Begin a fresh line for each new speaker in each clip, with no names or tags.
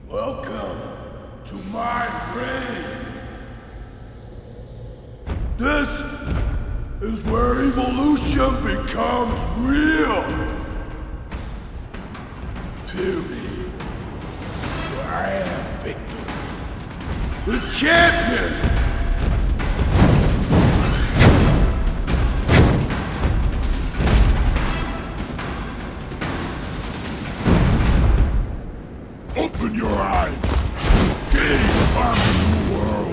Welcome to my grave. This is where evolution becomes real. Feel me. I am Victor, the champion. Open your eyes. Gaze upon the new world.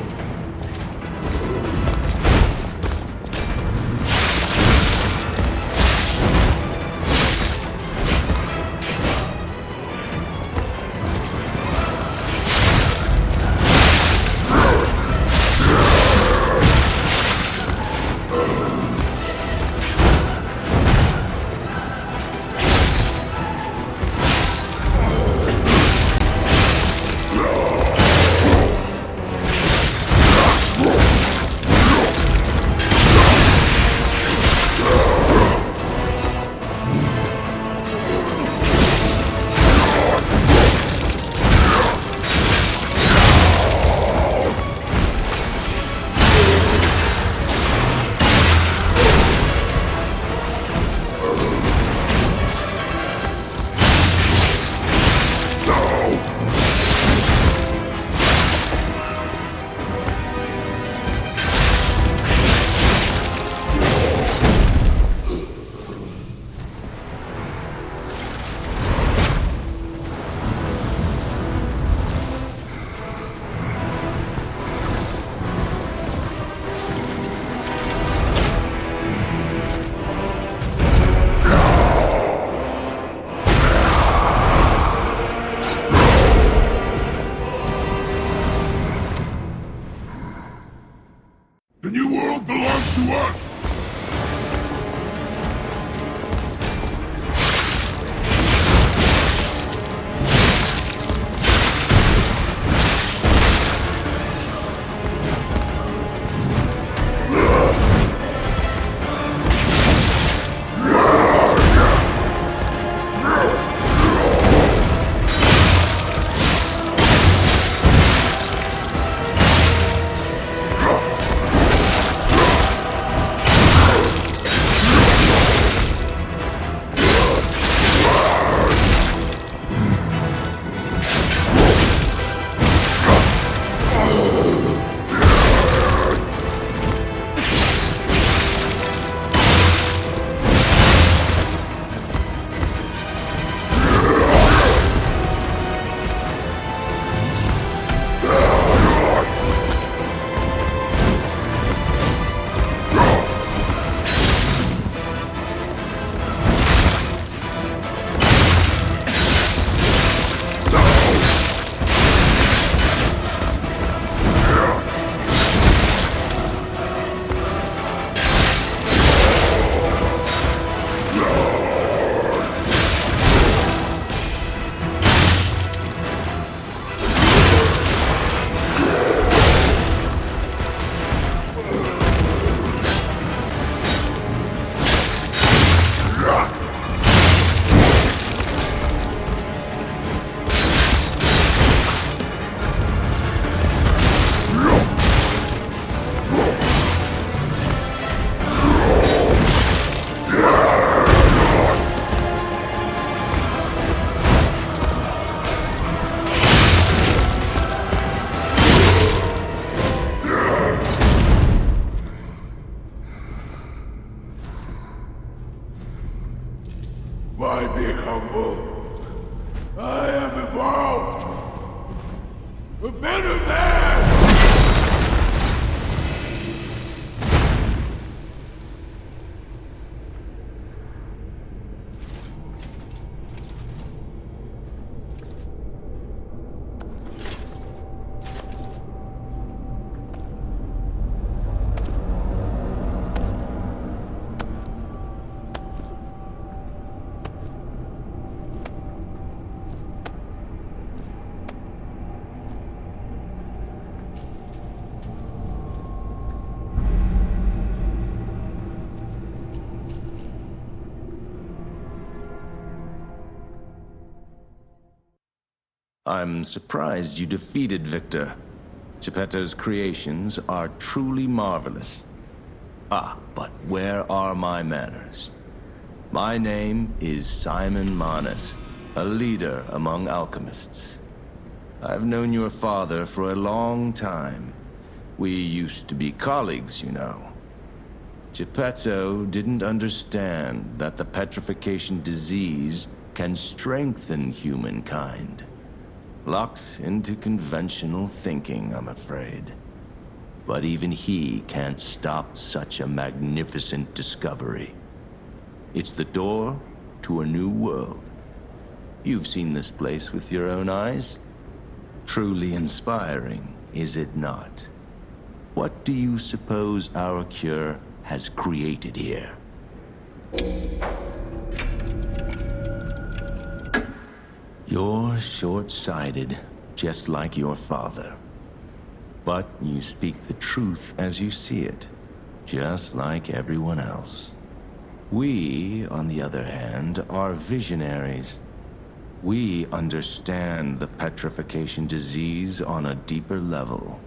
better man!
I'm surprised you defeated Victor. Geppetto's creations are truly marvelous. Ah, but where are my manners? My name is Simon Manus, a leader among alchemists. I've known your father for a long time. We used to be colleagues, you know. Geppetto didn't understand that the petrification disease can strengthen humankind. Locked into conventional thinking, I'm afraid. But even he can't stop such a magnificent discovery. It's the door to a new world. You've seen this place with your own eyes. Truly inspiring, is it not? What do you suppose our cure has created here? You're short-sighted, just like your father. But you speak the truth as you see it, just like everyone else. We, on the other hand, are visionaries. We understand the petrification disease on a deeper level.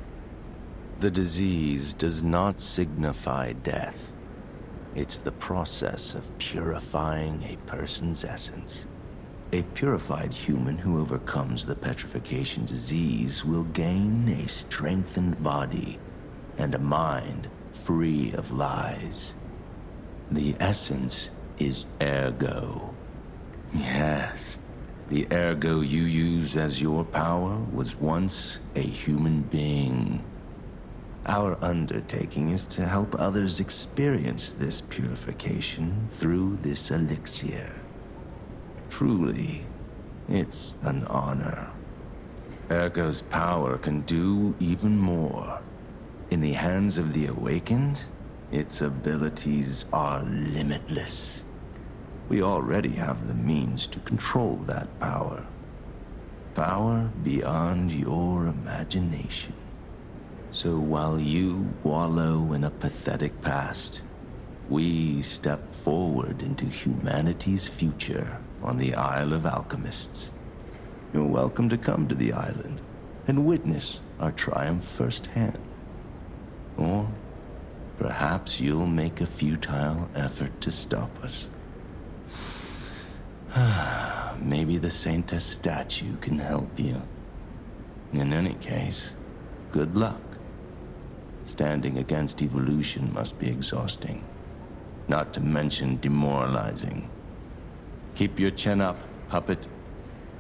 The disease does not signify death. It's the process of purifying a person's essence. A purified human who overcomes the petrification disease will gain a strengthened body and a mind free of lies. The essence is ergo. Yes, the ergo you use as your power was once a human being. Our undertaking is to help others experience this purification through this elixir. Truly, it's an honor. Ergo's power can do even more. In the hands of the awakened, its abilities are limitless. We already have the means to control that power. Power beyond your imagination. So while you wallow in a pathetic past, we step forward into humanity's future on the Isle of Alchemists. You're welcome to come to the island and witness our triumph firsthand. Or perhaps you'll make a futile effort to stop us. Maybe the Saintess statue can help you. In any case, good luck. Standing against evolution must be exhausting, not to mention demoralizing. Keep your chin up, puppet,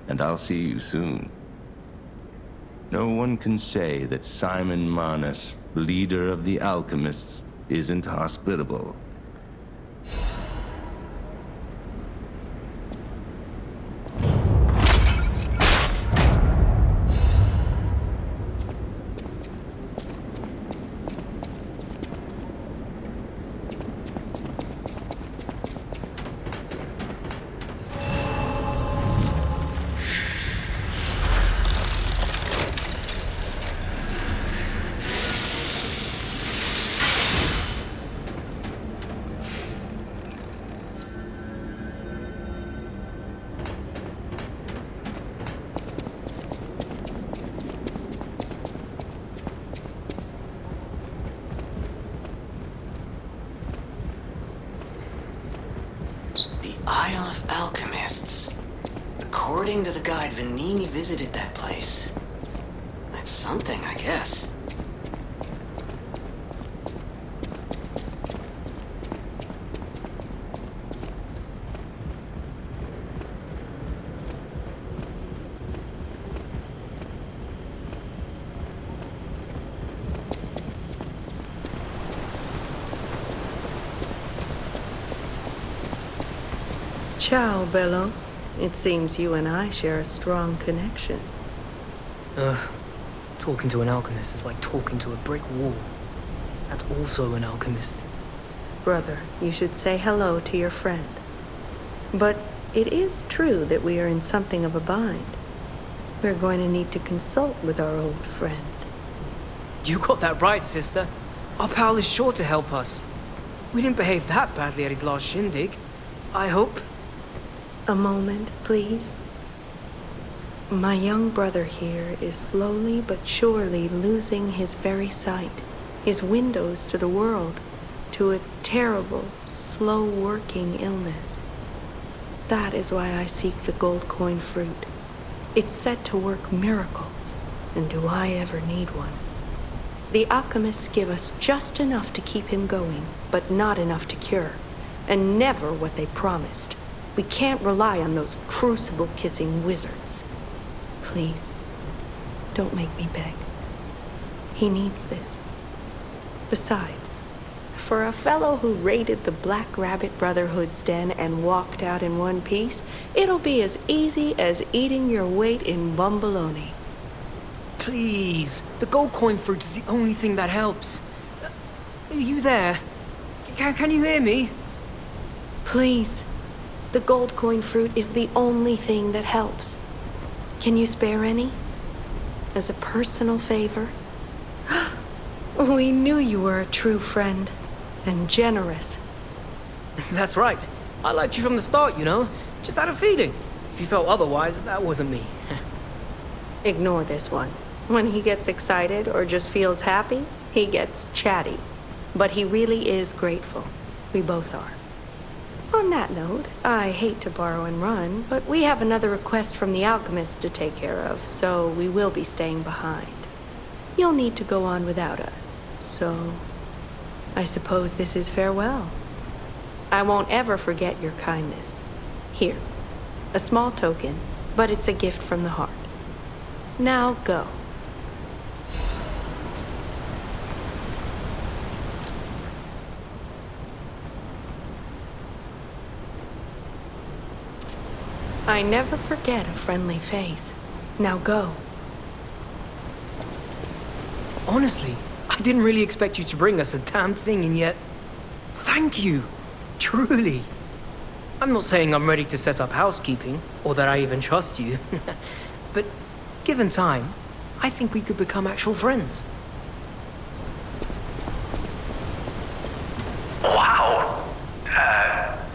and I'll see you soon. No one can say that Simon Manus, leader of the alchemists, isn't hospitable.
Isle of Alchemists. According to the guide, Vanini visited that place. That's something, I guess.
Ciao, Bello. It seems you and I share a strong connection.
Talking to an alchemist is like talking to a brick wall. That's also an alchemist.
Brother, you should say hello to your friend. But it is true that we are in something of a bind. We're going to need to consult with our old friend.
You got that right, sister. Our pal is sure to help us. We didn't behave that badly at his last shindig. I hope.
A moment, please. My young brother here is slowly but surely losing his very sight, his windows to the world, to a terrible, slow-working illness. That is why I seek the gold coin fruit. It's said to work miracles, and do I ever need one? The alchemists give us just enough to keep him going, but not enough to cure, and never what they promised. We can't rely on those crucible-kissing wizards. Please, don't make me beg. He needs this. Besides, for a fellow who raided the Black Rabbit Brotherhood's den and walked out in one piece, it'll be as easy as eating your weight in bumbaloni.
Please. The gold coin fruit is the only thing that helps. Are you there? Can you hear me?
Please. The gold coin fruit is the only thing that helps. Can you spare any? As a personal favor? We knew you were a true friend. And generous.
That's right. I liked you from the start, you know? Just had a feeling. If you felt otherwise, that wasn't me.
Ignore this one. When he gets excited or just feels happy, he gets chatty. But he really is grateful. We both are. On that note, I hate to borrow and run, but we have another request from the alchemist to take care of, so we will be staying behind. You'll need to go on without us, so I suppose this is farewell. I won't ever forget your kindness. Here, a small token, but it's a gift from the heart. Now go. I never forget a friendly face. Now go.
Honestly, I didn't really expect you to bring us a damn thing, and yet... Thank you. Truly. I'm not saying I'm ready to set up housekeeping, or that I even trust you. But given time, I think we could become actual friends.
Wow!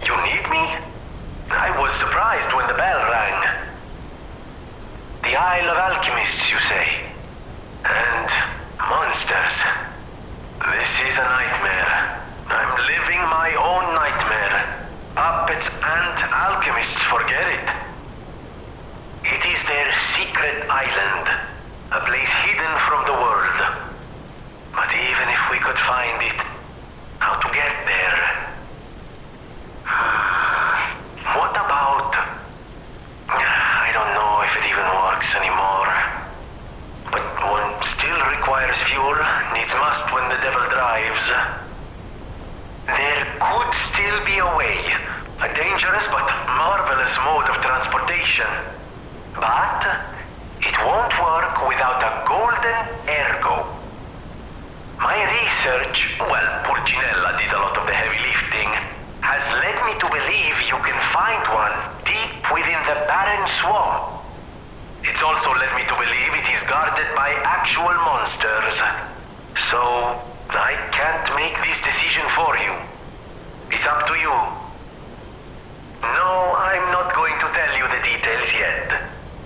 You need me? I was surprised when the bell rang. The Isle of Alchemists, you say? And monsters. This is a nightmare. I'm living my own nightmare. Puppets and alchemists forget it. It is their secret island, a place hidden from the world. But even if we could find it, how to get there? What about... I don't know if it even works anymore. But one still requires fuel, needs must when the devil drives. There could still be a way, a dangerous but marvelous mode of transportation. But it won't work without a golden ergo. My research, well, Purcinella did a lot of the heavy lifting, has led me to believe you can find one deep within the barren swamp. It's also led me to believe it is guarded by actual monsters. So, I can't make this decision for you. It's up to you. No, I'm not going to tell you the details yet.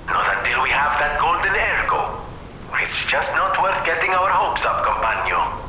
Not until we have that golden ergo. It's just not worth getting our hopes up, compagno.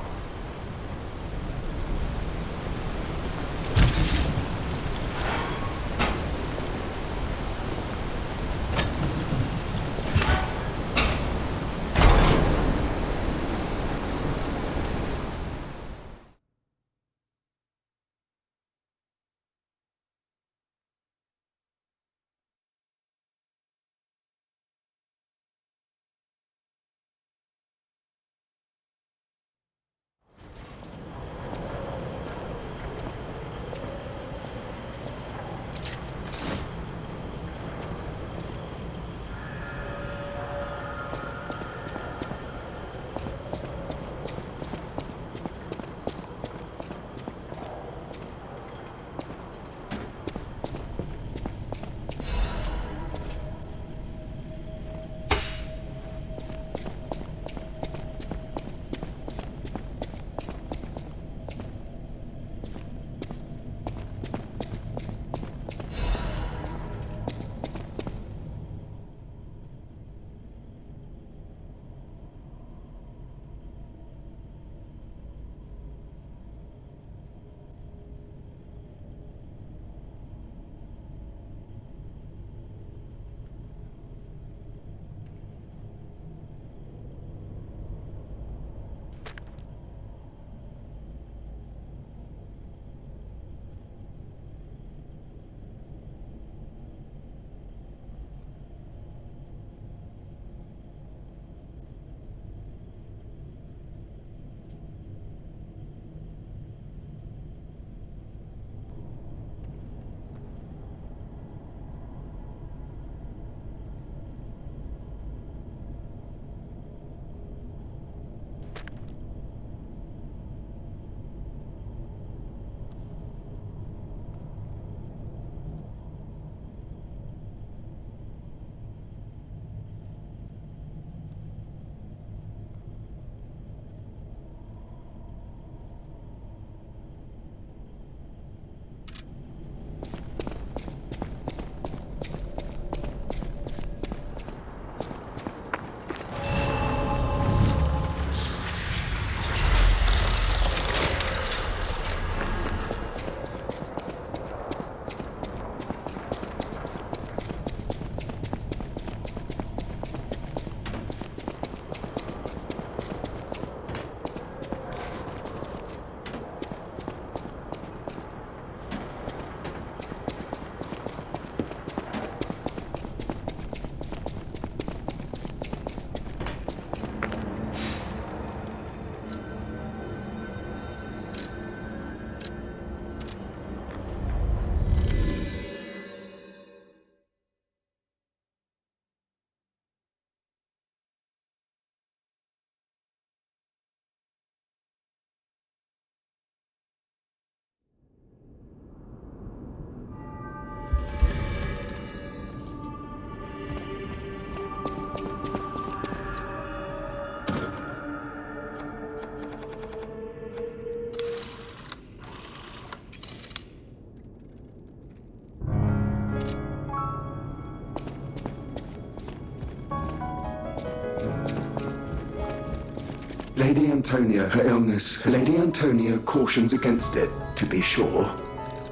Lady Antonia, her illness. Lady Antonia cautions against it, to be sure.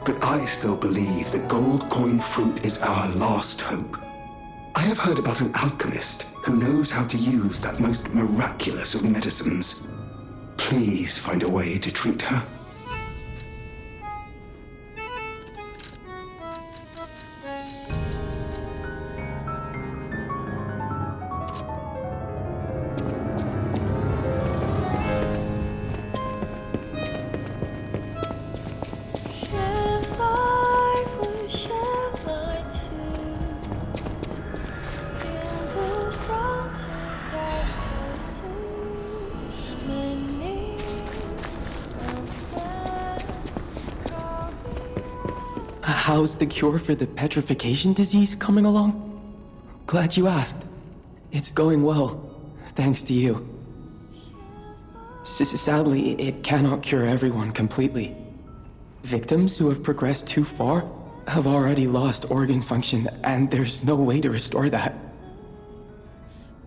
But I still believe the gold coin fruit is our last hope. I have heard about an alchemist who knows how to use that most miraculous of medicines. Please find a way to treat her.
How's the cure for the petrification disease coming along? Glad you asked. It's going well, thanks to you. Sadly, it cannot cure everyone completely. Victims who have progressed too far have already lost organ function, and there's no way to restore that.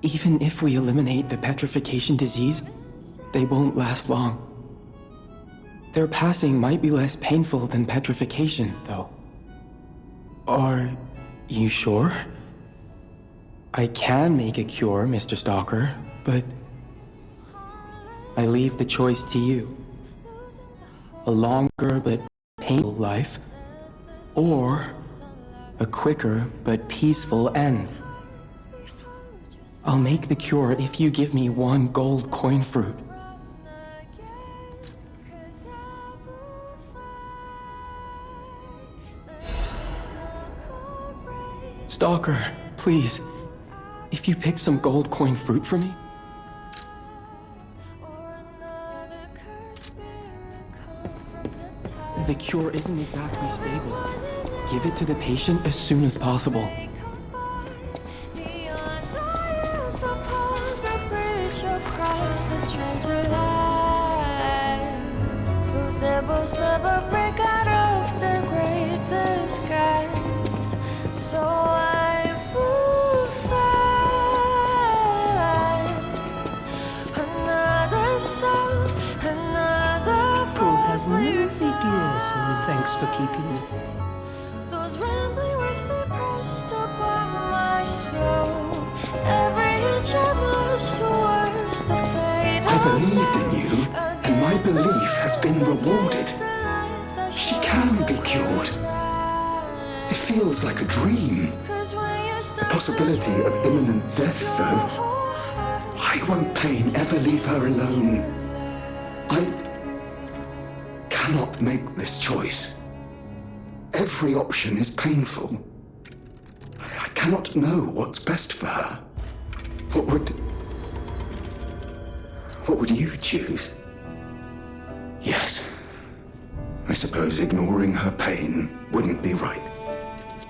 Even if we eliminate the petrification disease, they won't last long. Their passing might be less painful than petrification, though. Are you sure? I can make a cure, Mr. Stalker, but I leave the choice to you. A longer but painful life, or a quicker but peaceful end. I'll make the cure if you give me one gold coin fruit. Stalker, please, if you pick some gold coin fruit for me. The cure isn't exactly stable. Give it to the patient as soon as possible.
Never break out of their great disguise. So I will find another soul, another
Has no idea, so thanks for keeping me.
Those rambling words they pressed upon my soul. Every inch I blushed towards the fate.
I believed in you, and my belief has been rewarded. She can be cured. It feels like a dream. The possibility of imminent death, though. Why won't pain ever leave her alone? I cannot make this choice. Every option is painful. I cannot know what's best for her. What would you choose? Yes. I suppose ignoring her pain wouldn't be right.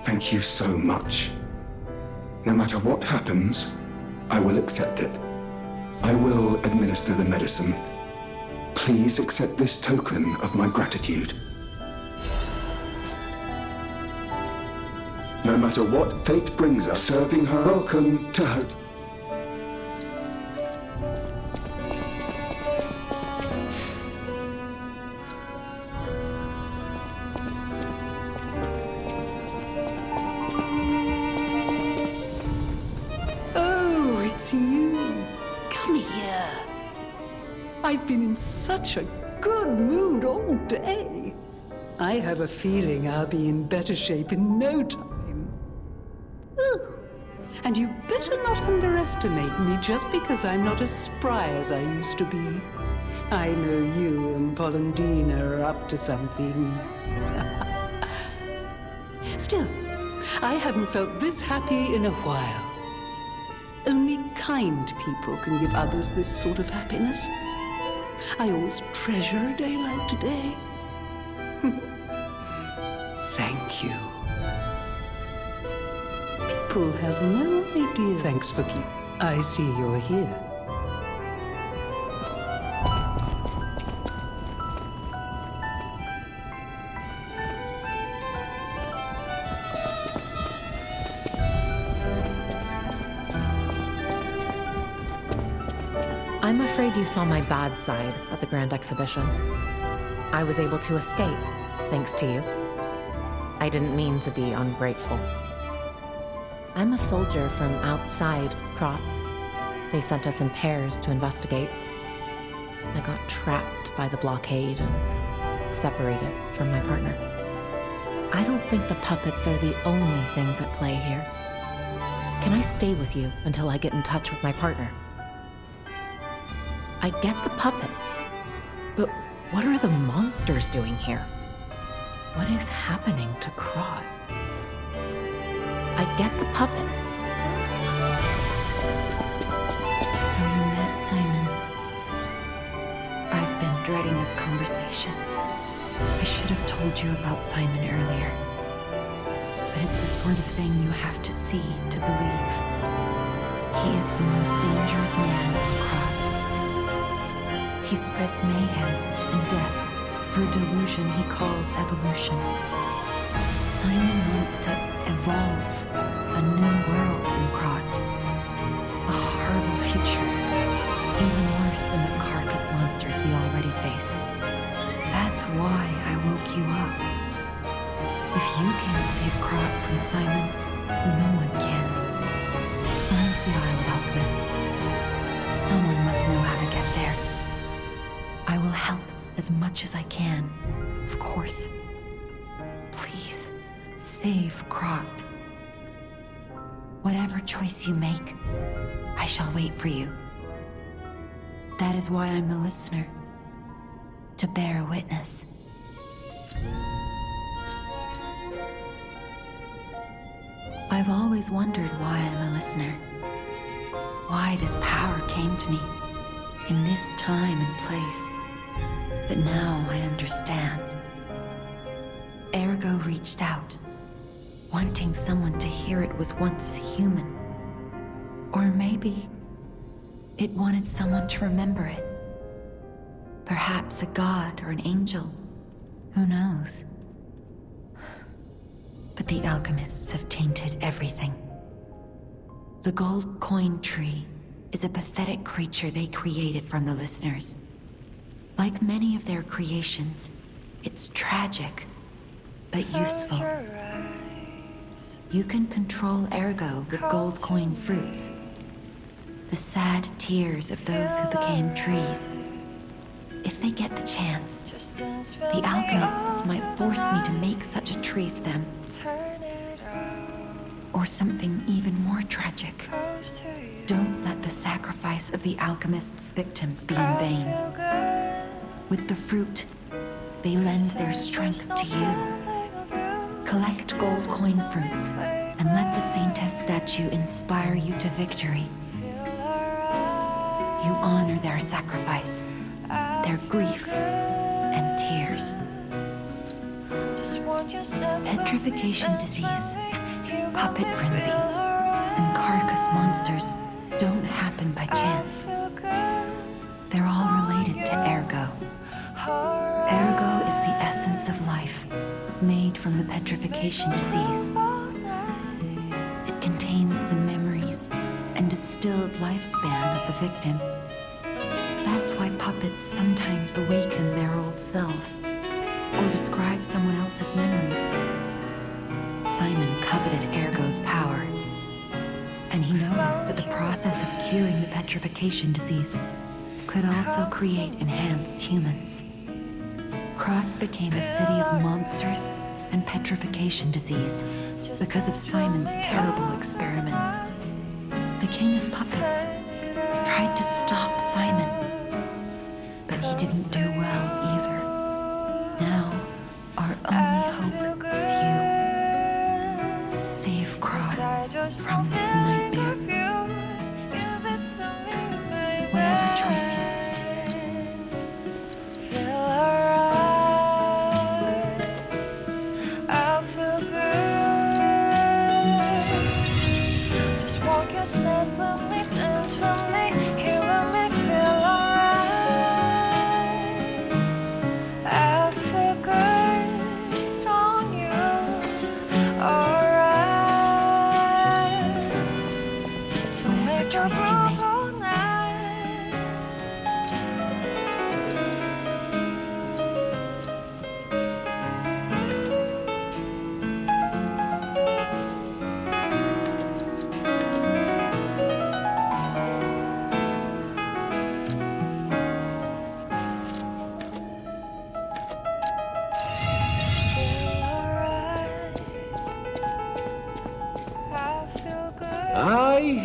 Thank you so much. No matter what happens, I will accept it. I will administer the medicine. Please accept this token of my gratitude. No matter what fate brings us, serving her, welcome to hope.
Oh, it's you. Come here. I've been in such a good mood all day. I have a feeling I'll be in better shape in no time. Oh, and you better not underestimate me just because I'm not as spry as I used to be. I know you and Polendina are up to something. Still, I haven't felt this happy in a while. Only kind people can give others this sort of happiness. I always treasure a day like today. Thank you. People have no idea. Thanks for keeping. I see you're here.
I'm afraid you saw my bad side at the Grand Exhibition. I was able to escape, thanks to you. I didn't mean to be ungrateful. I'm a soldier from outside Krat. They sent us in pairs to investigate. I got trapped by the blockade and separated from my partner. I don't think the puppets are the only things at play here. Can I stay with you until I get in touch with my partner? I get the puppets, but what are the monsters doing here? What is happening to Krat? I get the puppets.
So you met Simon. I've been dreading this conversation. I should have told you about Simon earlier. But it's the sort of thing you have to see to believe. He is the most dangerous man in Krat. He spreads mayhem and death for a delusion he calls evolution. Simon wants to evolve a new world in Krat. A horrible future, even worse than the carcass monsters we already face. That's why I woke you up. If you can't save Krat from Simon, no one can. Find the Isle of Alchemists. Someone must know how to get there. I will help as much as I can, of course. Please, save Krat. Whatever choice you make, I shall wait for you. That is why I'm the listener. To bear witness. I've always wondered why I'm a listener. Why this power came to me in this time and place. But now I understand. Ergo reached out, wanting someone to hear it was once human. Or maybe it wanted someone to remember it. Perhaps a god or an angel. Who knows? But the alchemists have tainted everything. The gold coin tree is a pathetic creature they created from the listeners. Like many of their creations, it's tragic, but useful. You can control Ergo with gold coin fruits. The sad tears of those who became trees. If they get the chance, the alchemists might force me to make such a tree for them. Or something even more tragic. Don't let the sacrifice of the alchemists' victims be in vain. With the fruit, they lend their strength to you. Collect gold coin fruits and let the Saintess statue inspire you to victory. You honor their sacrifice, their grief, and tears. Petrification disease, puppet frenzy, and carcass monsters don't happen by chance. They're all related to Ergo. Ergo is the essence of life, made from the petrification disease. It contains the memories and distilled lifespan of the victim. That's why puppets sometimes awaken their old selves, or describe someone else's memories. Simon coveted Ergo's power, and he noticed that the process of curing the petrification disease could also create enhanced humans. Krat became a city of monsters and petrification disease because of Simon's terrible experiments. The king of puppets tried to stop Simon, but he didn't do well either. Now, our only hope is you. Save Krat from this nightmare. Whatever choice you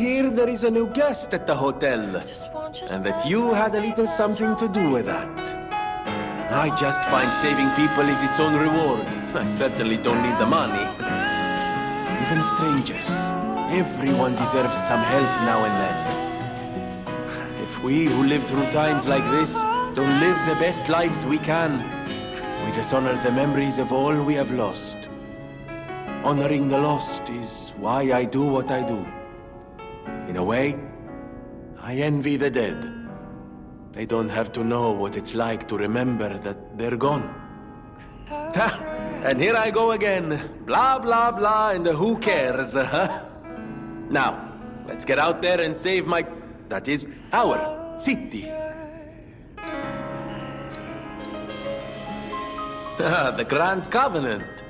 hear there is a new guest at the hotel, and that you had a little something to do with that. I just find saving people is its own reward. I certainly don't need the money. Even strangers. Everyone deserves some help now and then. If we who live through times like this don't live the best lives we can, we dishonor the memories of all we have lost. Honoring the lost is why I do what I do. In a way, I envy the dead. They don't have to know what it's like to remember that they're gone. Ha! And here I go again. Blah, blah, blah, and who cares, huh? Now, let's get out there and save my... that is, our city. The Grand Covenant.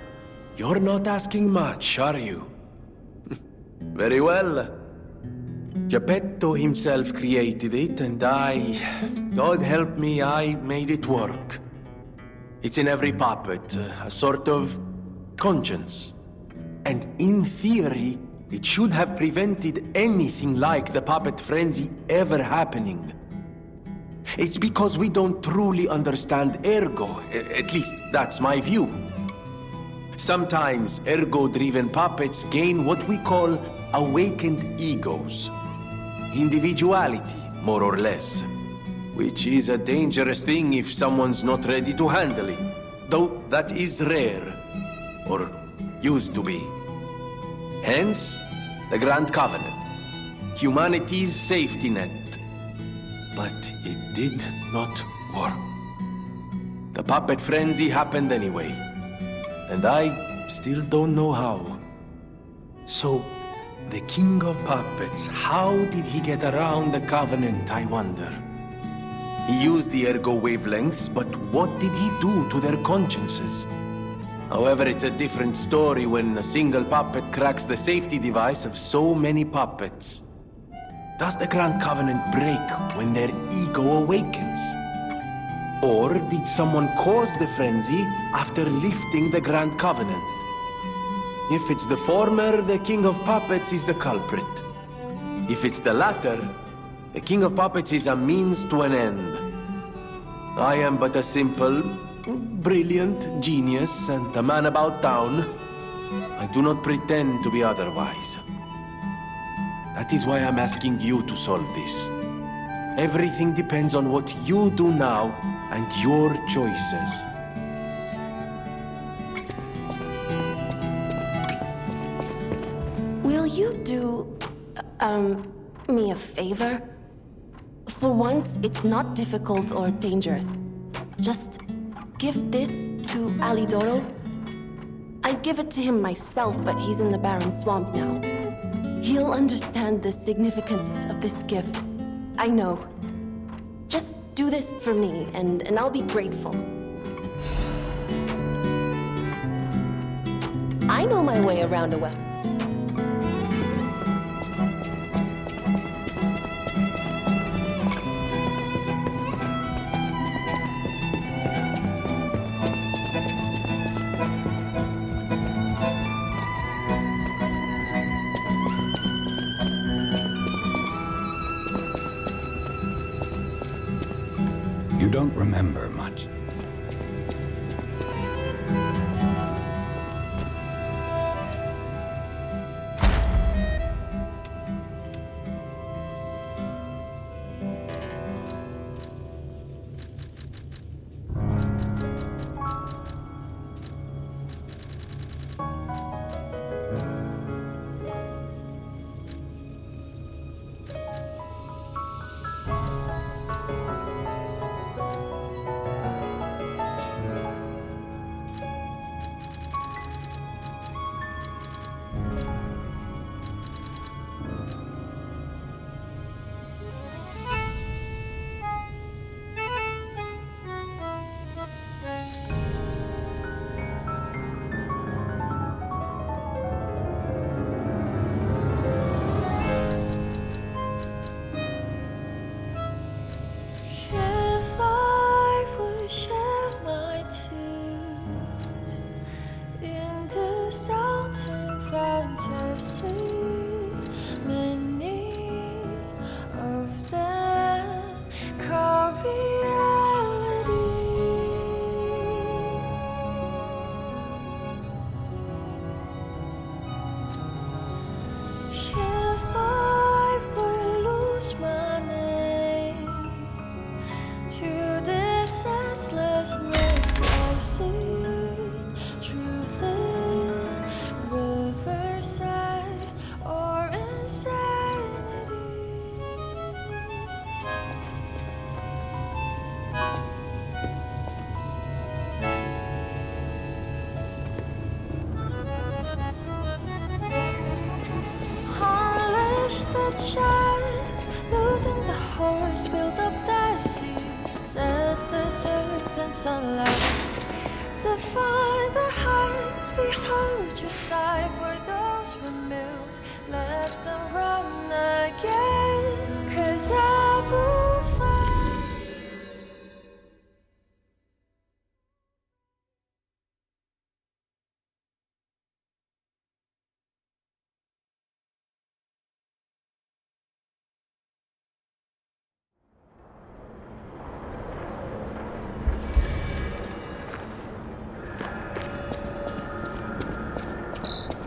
You're not asking much, are you? Very well. Geppetto himself created it, and God help me, I made it work. It's in every puppet, a sort of conscience. And in theory, it should have prevented anything like the puppet frenzy ever happening. It's because we don't truly understand ergo, at least that's my view. Sometimes ergo-driven puppets gain what we call awakened egos. Individuality, more or less. Which is a dangerous thing if someone's not ready to handle it. Though that is rare. Or used to be. Hence, the Grand Covenant. Humanity's safety net. But it did not work. The puppet frenzy happened anyway. And I still don't know how. So, the King of Puppets, how did he get around the Covenant, I wonder? He used the ergo wavelengths, but what did he do to their consciences? However, it's a different story when a single puppet cracks the safety device of so many puppets. Does the Grand Covenant break when their ego awakens? Or did someone cause the frenzy after lifting the Grand Covenant? If it's the former, the King of Puppets is the culprit. If it's the latter, the King of Puppets is a means to an end. I am but a simple, brilliant genius and a man about town. I do not pretend to be otherwise. That is why I'm asking you to solve this. Everything depends on what you do now and your choices.
Will you do, me a favor? For once, it's not difficult or dangerous. Just give this to Alidoro. I'd give it to him myself, but he's in the barren swamp now. He'll understand the significance of this gift. I know. Just do this for me, and I'll be grateful. I know my way around a weapon.
You don't remember much.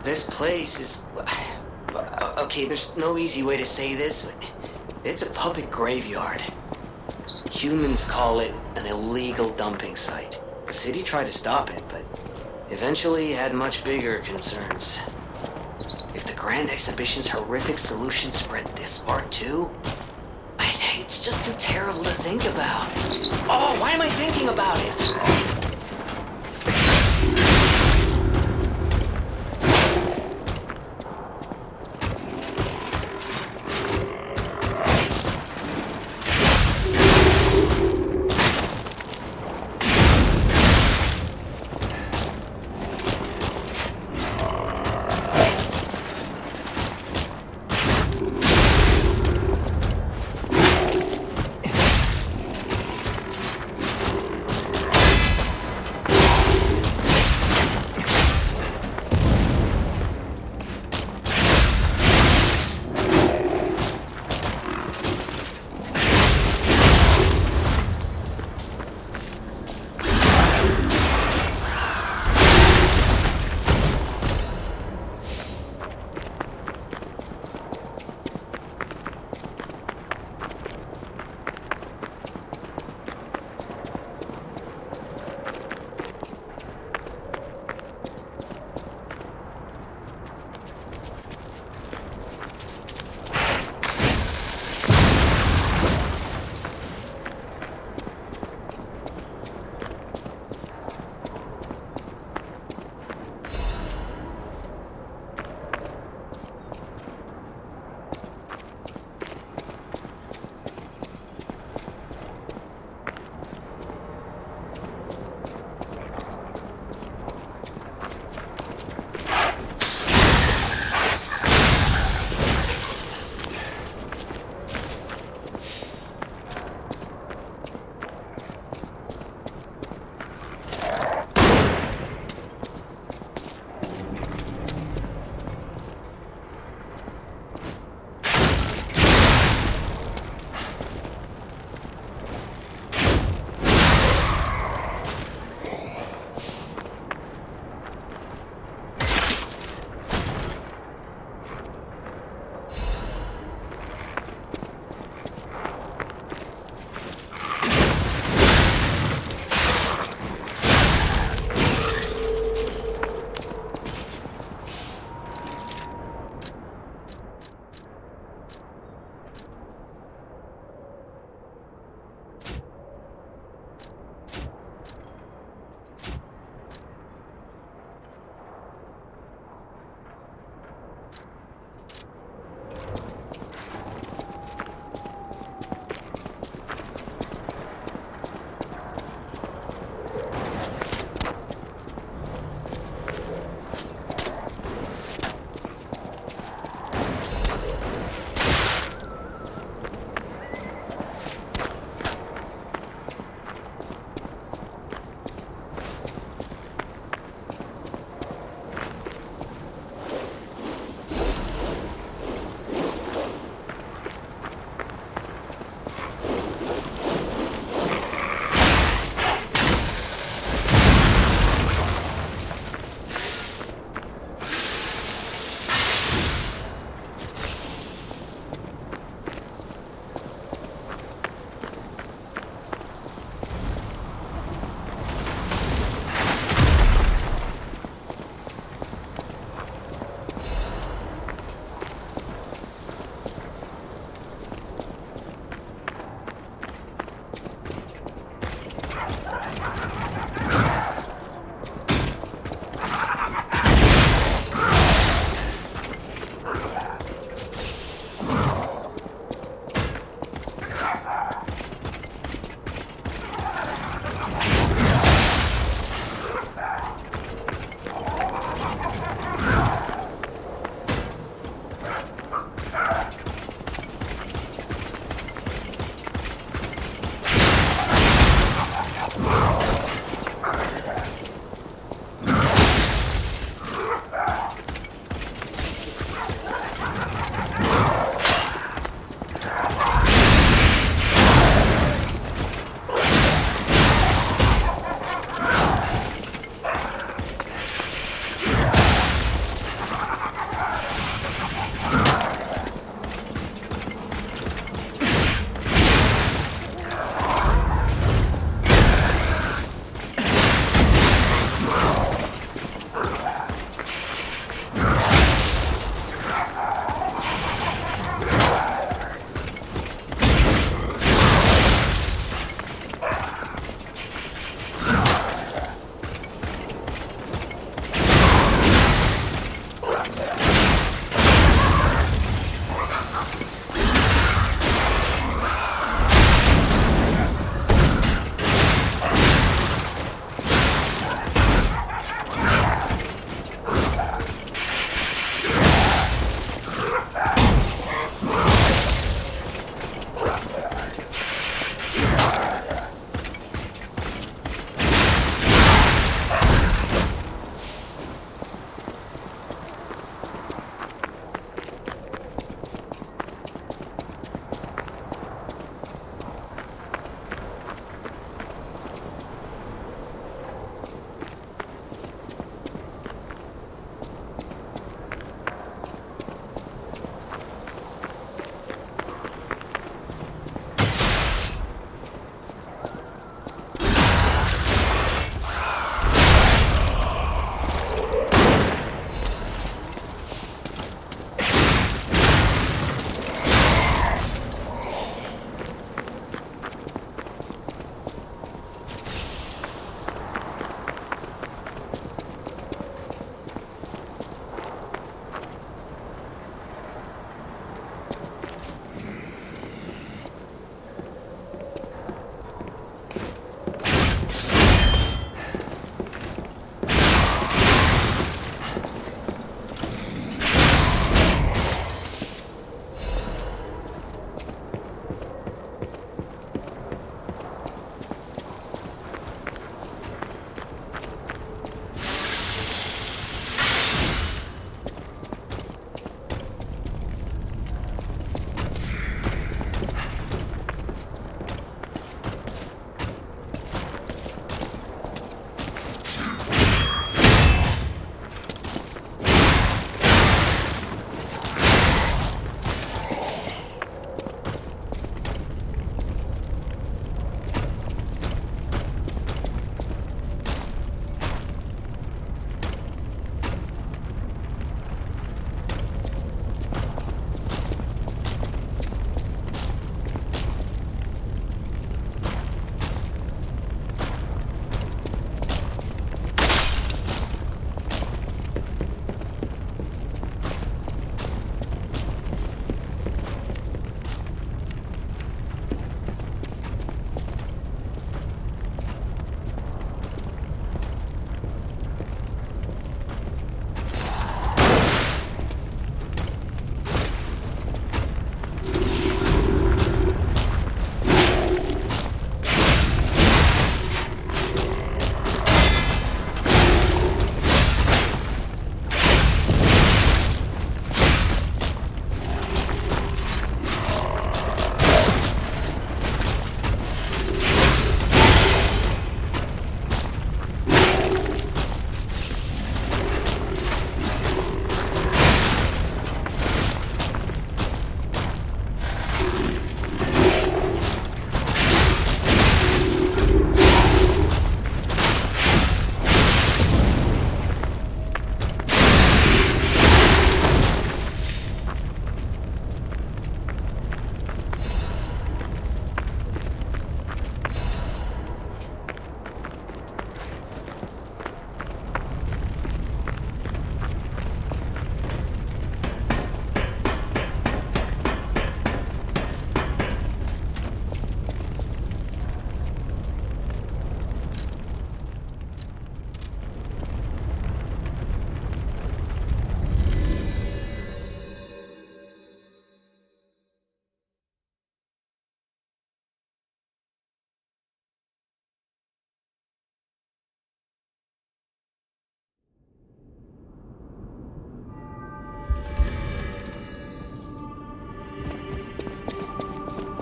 This place is... Okay, there's no easy way to say this, but it's a puppet graveyard. Humans call it an illegal dumping site. The city tried to stop it, but eventually had much bigger concerns. If the Grand Exhibition's horrific solution spread this far too, it's just too terrible to think about. Oh, why am I thinking about it?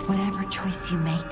Whatever choice you make,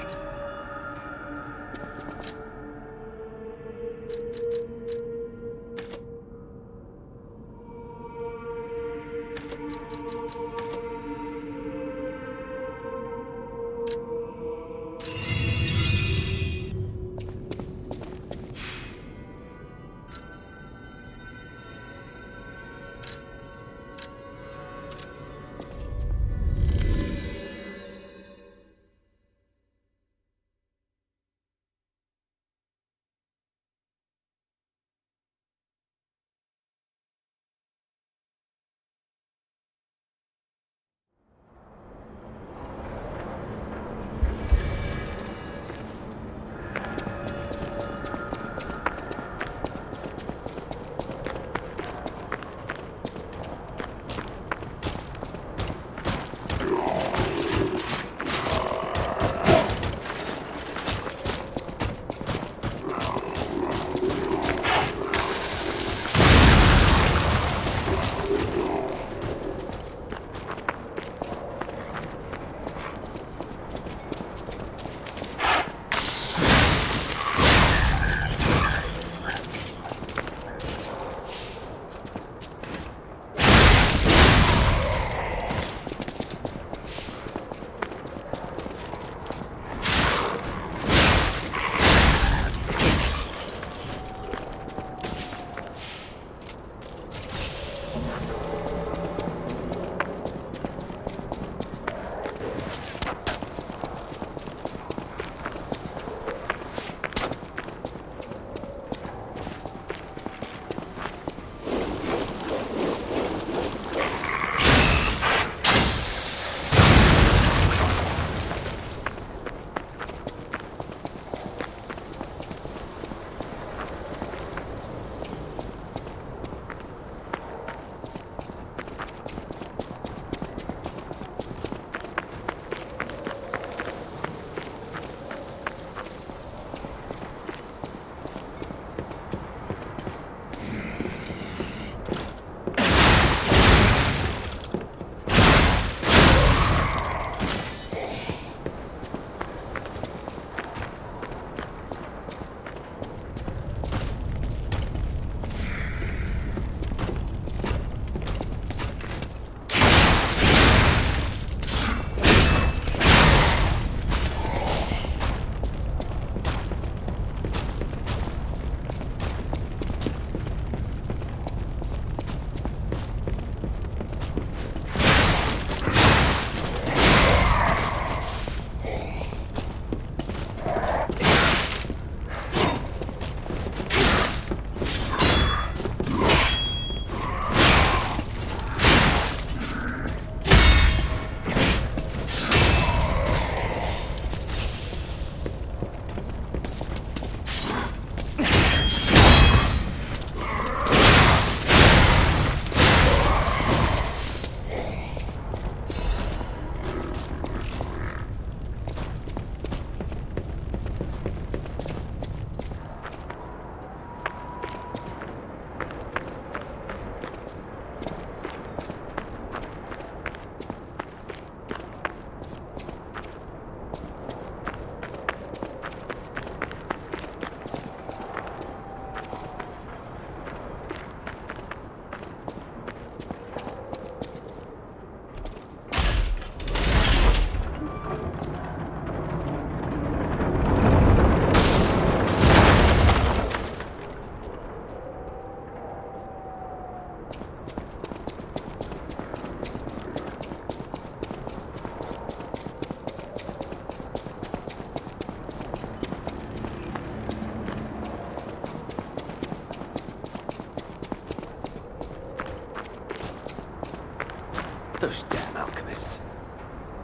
Those damn alchemists.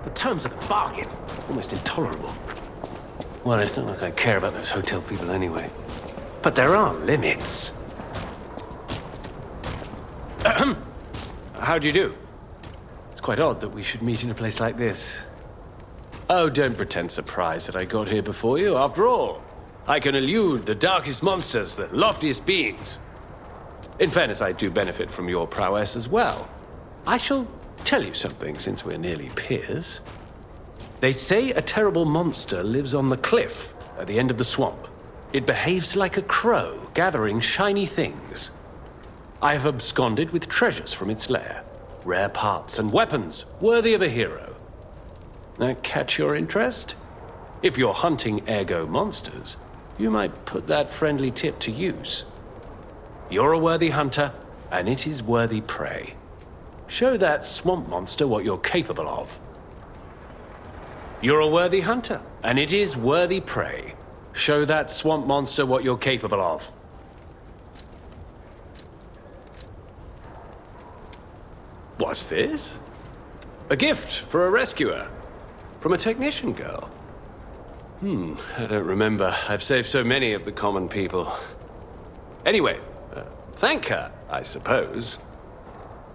The terms of the bargain, almost intolerable. Well, it's not like I care about those hotel people anyway. But there are limits. How do you do? It's quite odd that we should meet in a place like this. Oh, don't pretend surprised that I got here before you. After all, I can elude the darkest monsters, the loftiest beings. In fairness, I do benefit from your prowess as well. I shall tell you something, since we're nearly peers. They say a terrible monster lives on the cliff at the end of the swamp. It behaves like a crow, gathering shiny things. I have absconded with treasures from its lair. Rare parts and weapons, worthy of a hero. That catch your interest? If you're hunting ergo monsters, you might put that friendly tip to use. You're a worthy hunter, and it is worthy prey. Show that swamp monster what you're capable of. You're a worthy hunter, and it is worthy prey. Show that swamp monster what you're capable of. What's this? A gift for a rescuer. From a technician girl. I don't remember. I've saved so many of the common people. Anyway, thank her, I suppose.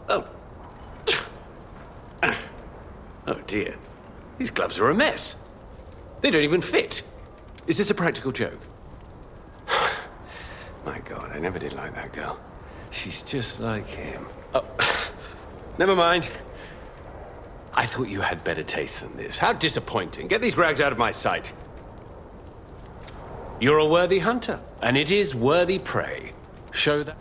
Oh. Oh dear. These gloves are a mess. They don't even fit. Is this a practical joke? My God, I never did like that girl. She's just like him. Oh, never mind. I thought you had better taste than this. How disappointing. Get these rags out of my sight. You're a worthy hunter, and it is worthy prey. Show that.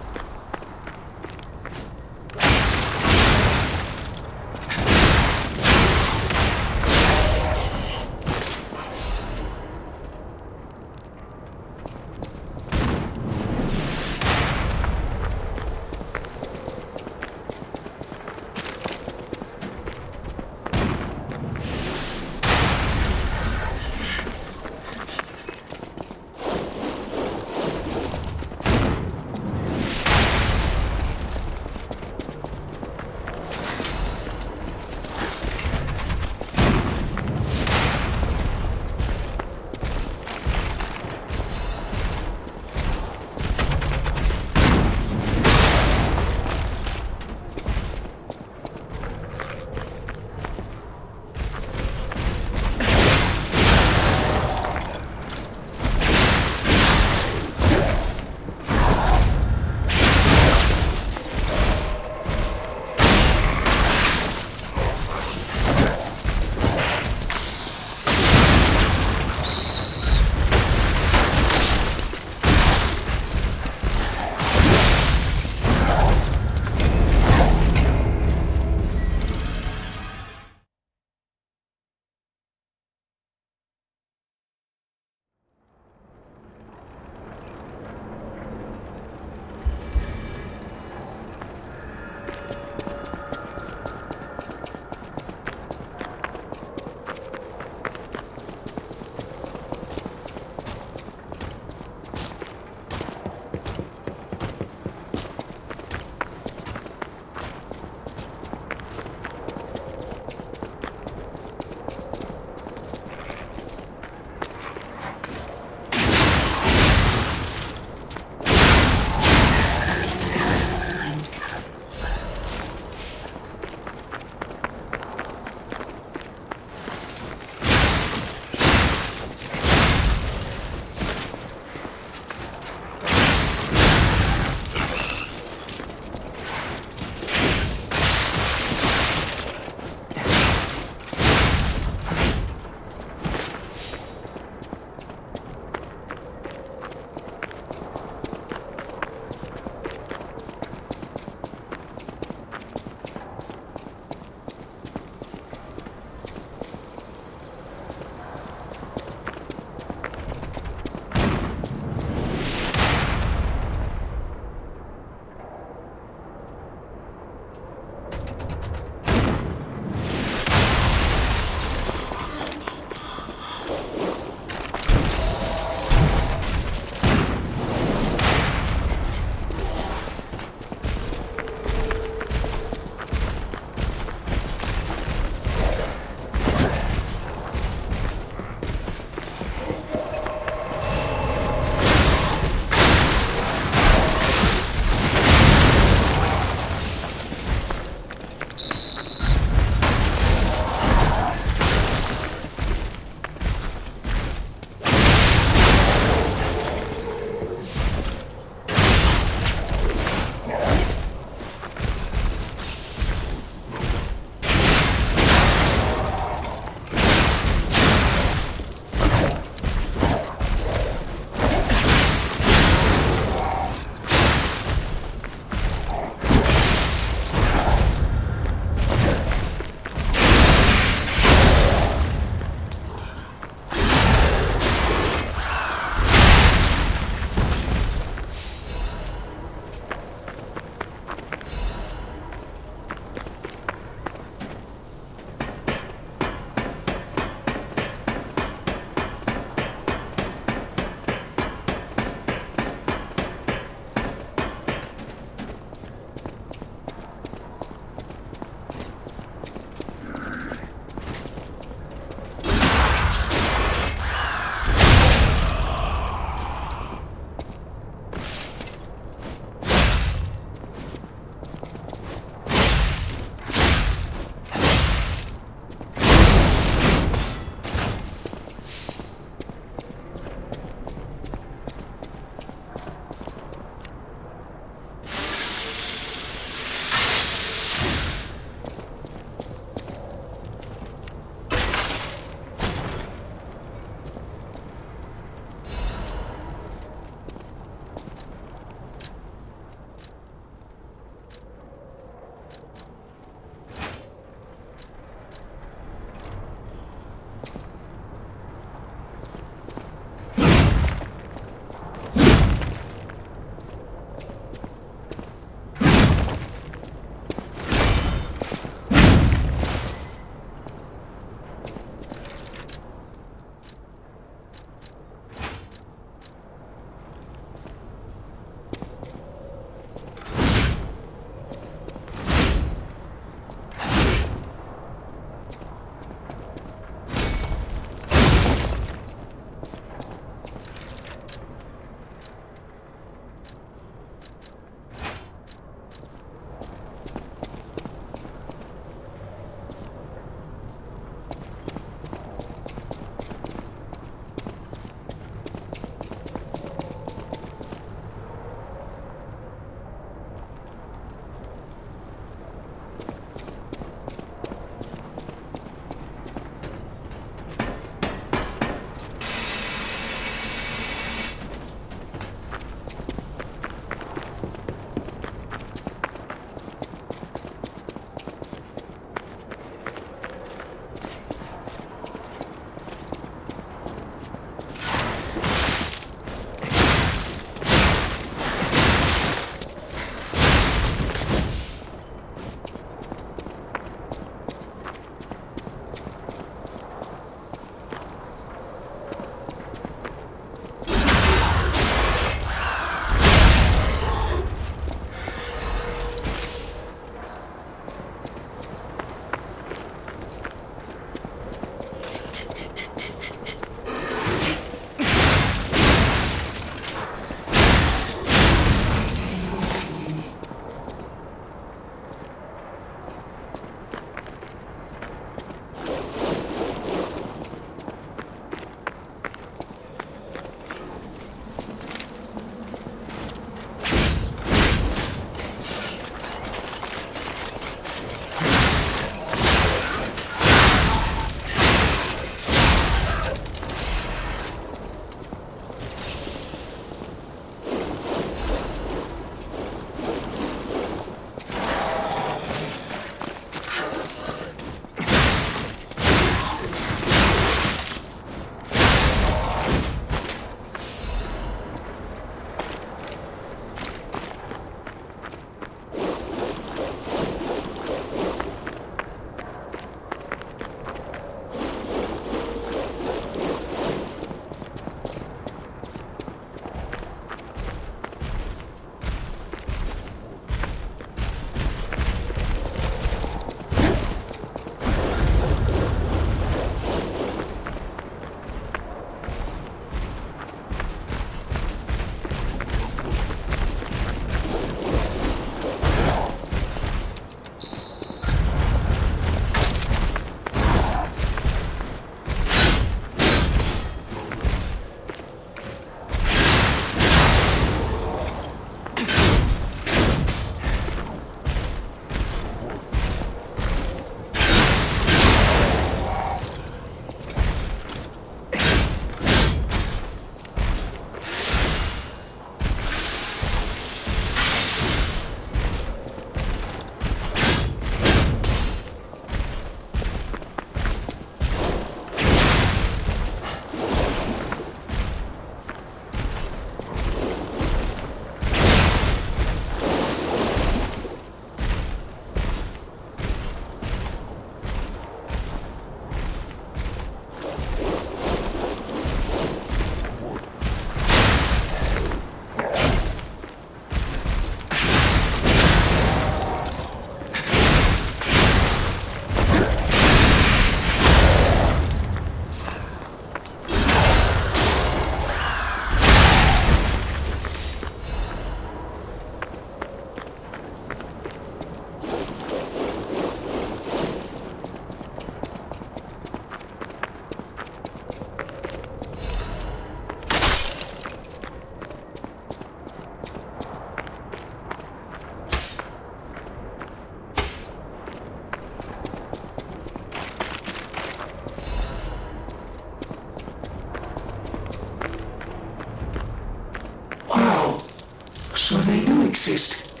So they do exist.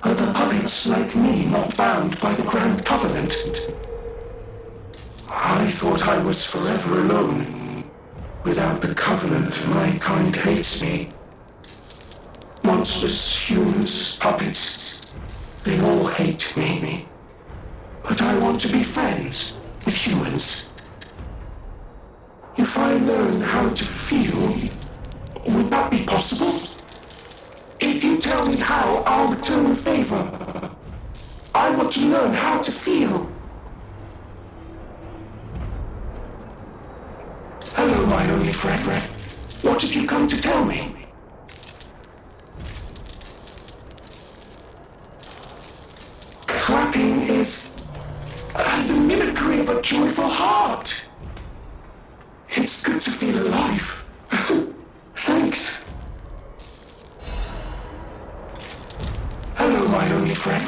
Other puppets like me not bound by the Grand Covenant. I thought I was forever alone. Without the Covenant, my kind hates me. Monsters, humans, puppets, they all hate me. But I want to be friends with humans. If I learn how to feel, would that be possible? If you tell me how, I'll return the favor. I want to learn how to feel. Hello, my only friend. What have you come to tell me? Clapping is the mimicry of a joyful heart. It's good to feel alive. Thanks. Hello, my only friend.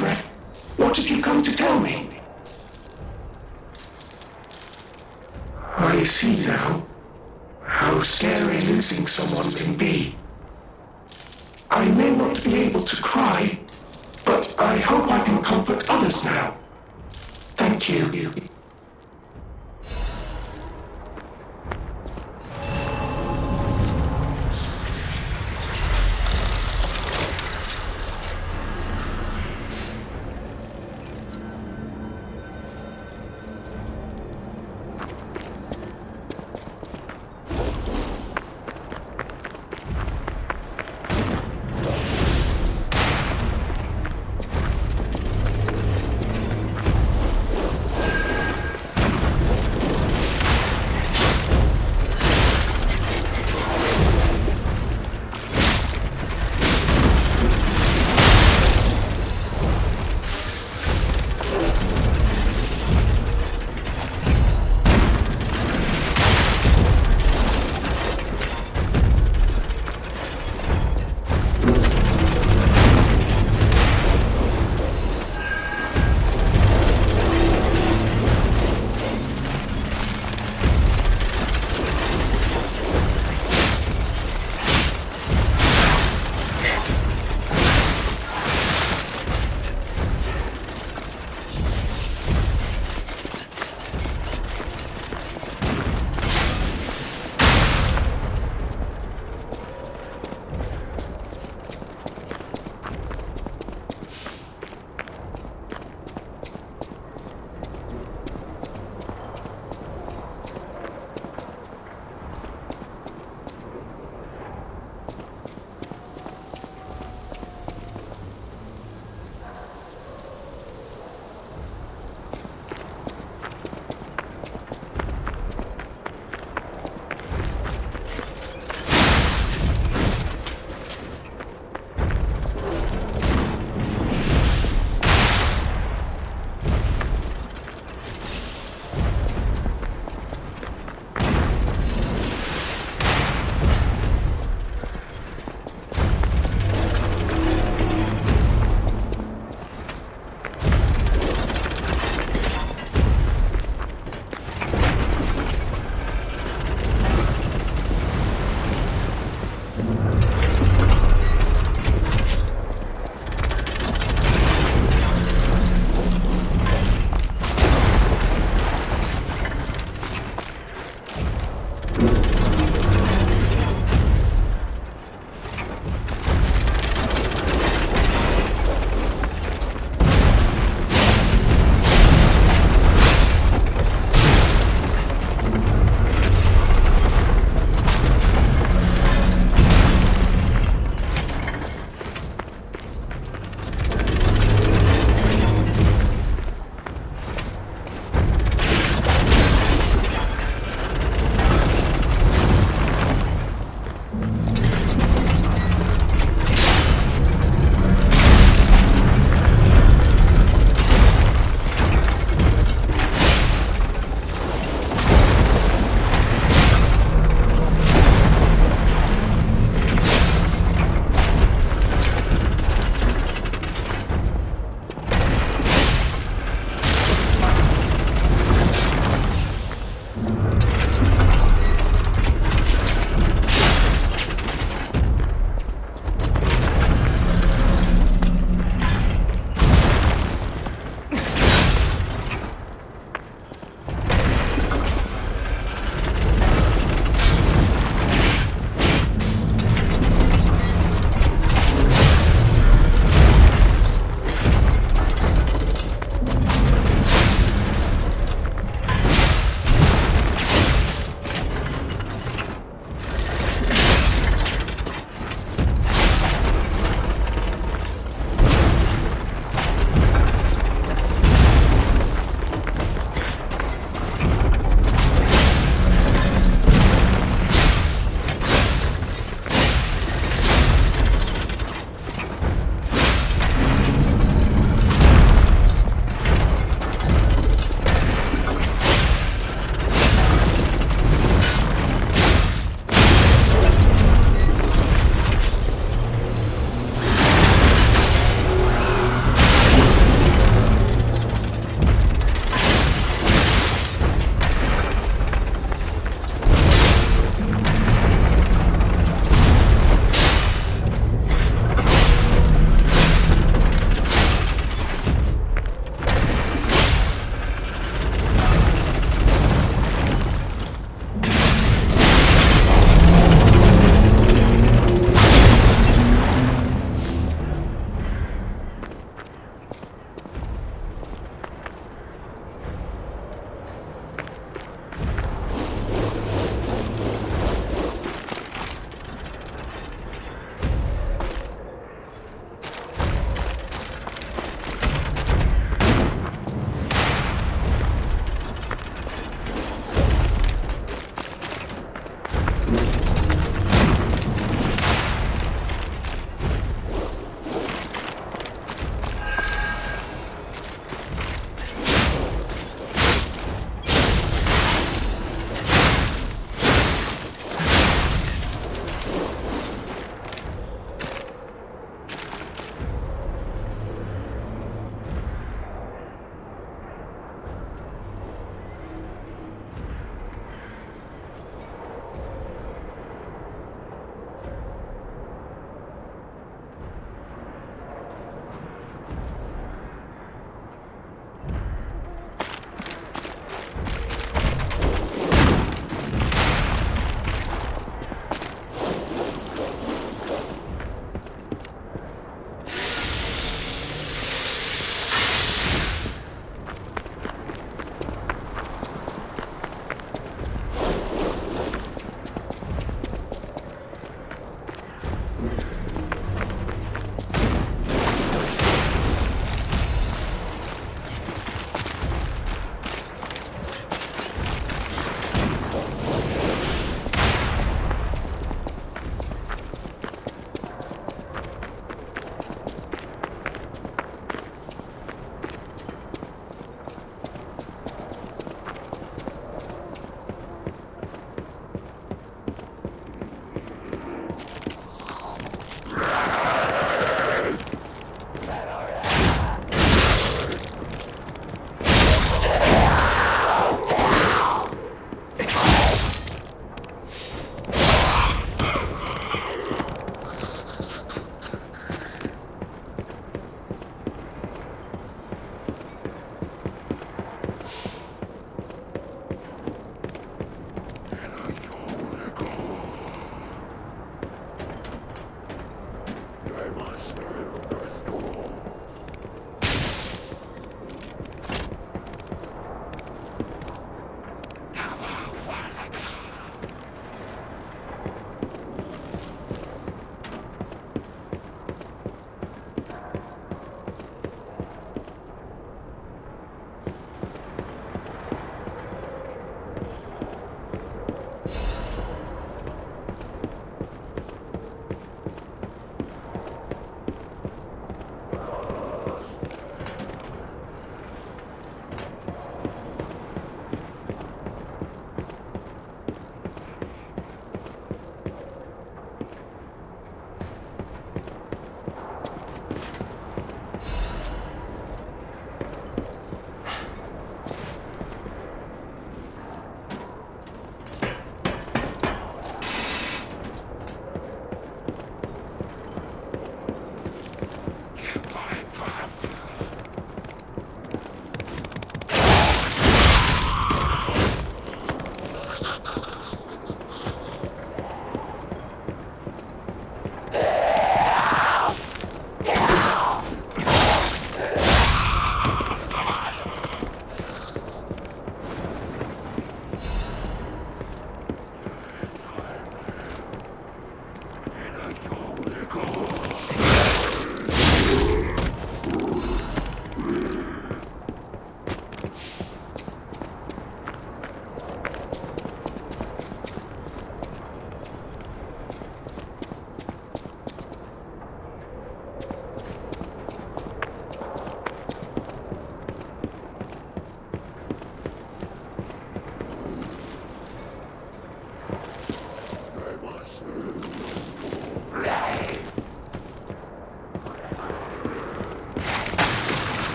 What have you come to tell me? I see now how scary losing someone can be. I may not be able to cry, but I hope I can comfort others now. Thank you.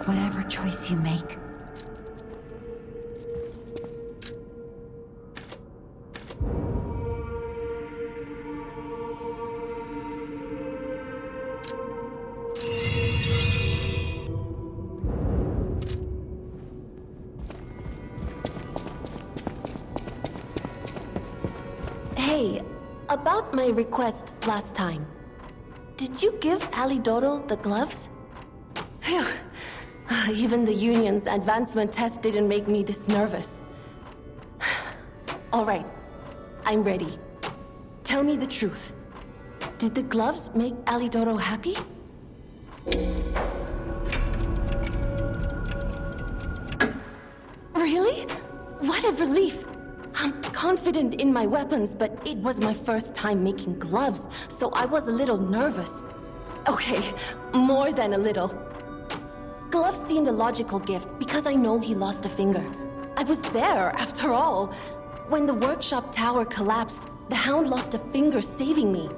Whatever choice you make.
Hey, about my request last time. Did you give Alidoro the gloves? Phew. Even the Union's advancement test didn't make me this nervous. All right, I'm ready. Tell me the truth. Did the gloves make Alidoro happy? Really? What a relief! I'm confident in my weapons, but it was my first time making gloves, so I was a little nervous. Okay, more than a little. Gloves seemed a logical gift because I know he lost a finger. I was there, after all. When the workshop tower collapsed, the Hound lost a finger saving me.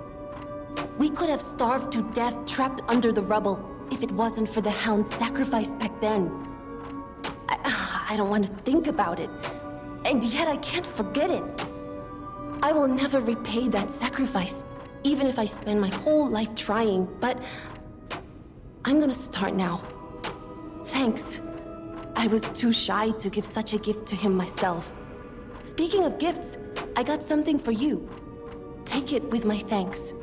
We could have starved to death trapped under the rubble if it wasn't for the Hound's sacrifice back then. I don't want to think about it. And yet I can't forget it. I will never repay that sacrifice, even if I spend my whole life trying, but I'm gonna start now. Thanks. I was too shy to give such a gift to him myself. Speaking of gifts, I got something for you. Take it with my thanks.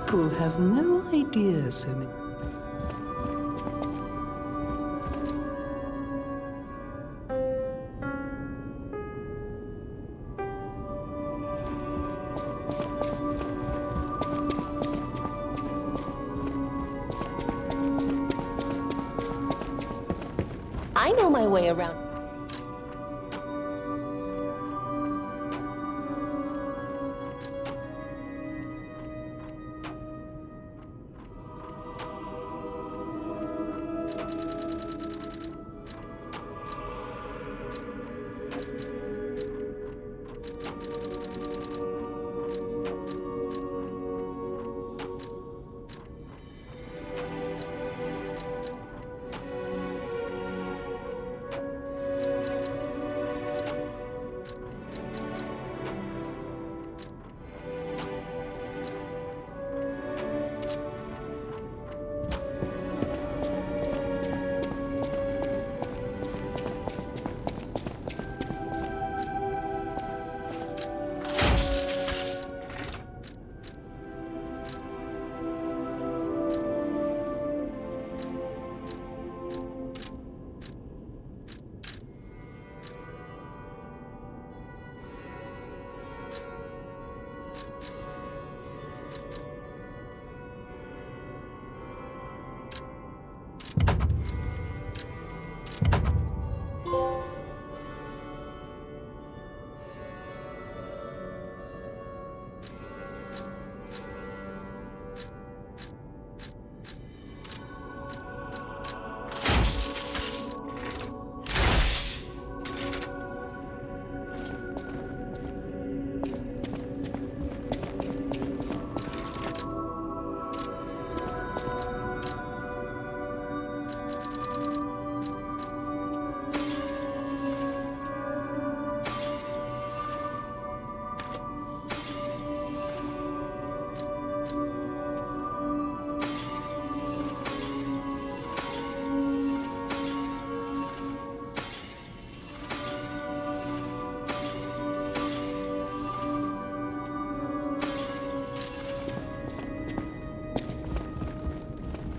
People have no idea so many.
I know my way around.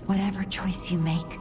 Whatever choice you make,